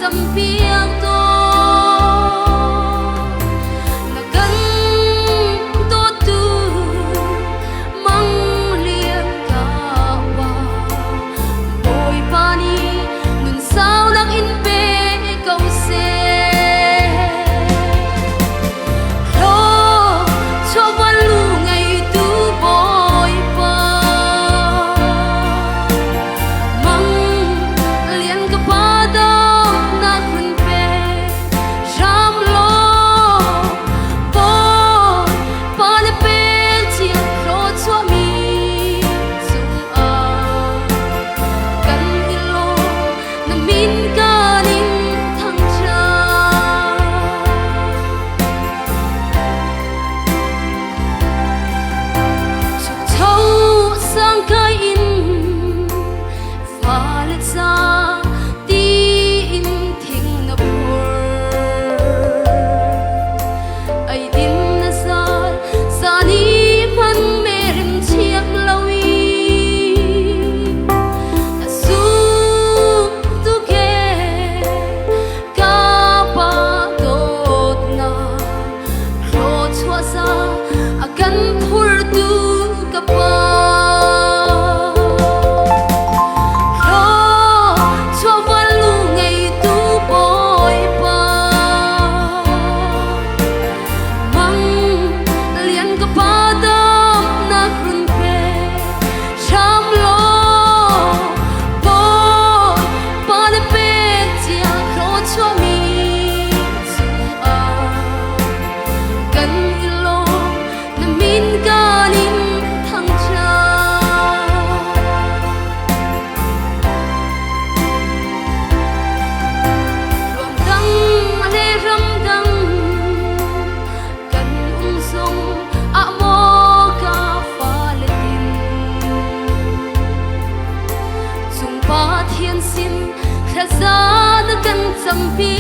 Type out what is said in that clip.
chăm piang to na kan to tu mang liang ka wa boy pani nun sao lang in pe câu se lo cho van lu ngày tu boy pa mang liang ka pa da na kun pe ram lo boy pa le pe chi lo cho mi sum a kan ilo na min ka nin thang cha chuk thâu sang kai in pha le cha ti in thing na pur ai din na sa ni man merim chiak lawi na su tu ke ka pa dot na ro chua sa akan phur tu ka pa lo cho van lu ngày tu boy pa mang lian ka pa dam na kun pe ram lo boy pa le pe chia lo cho mi sum a kan ilo na min ka nin thang cha luam dang le ram dang kan song a mo ka fa le tin chung pa thiên sin kha za na kan cham pi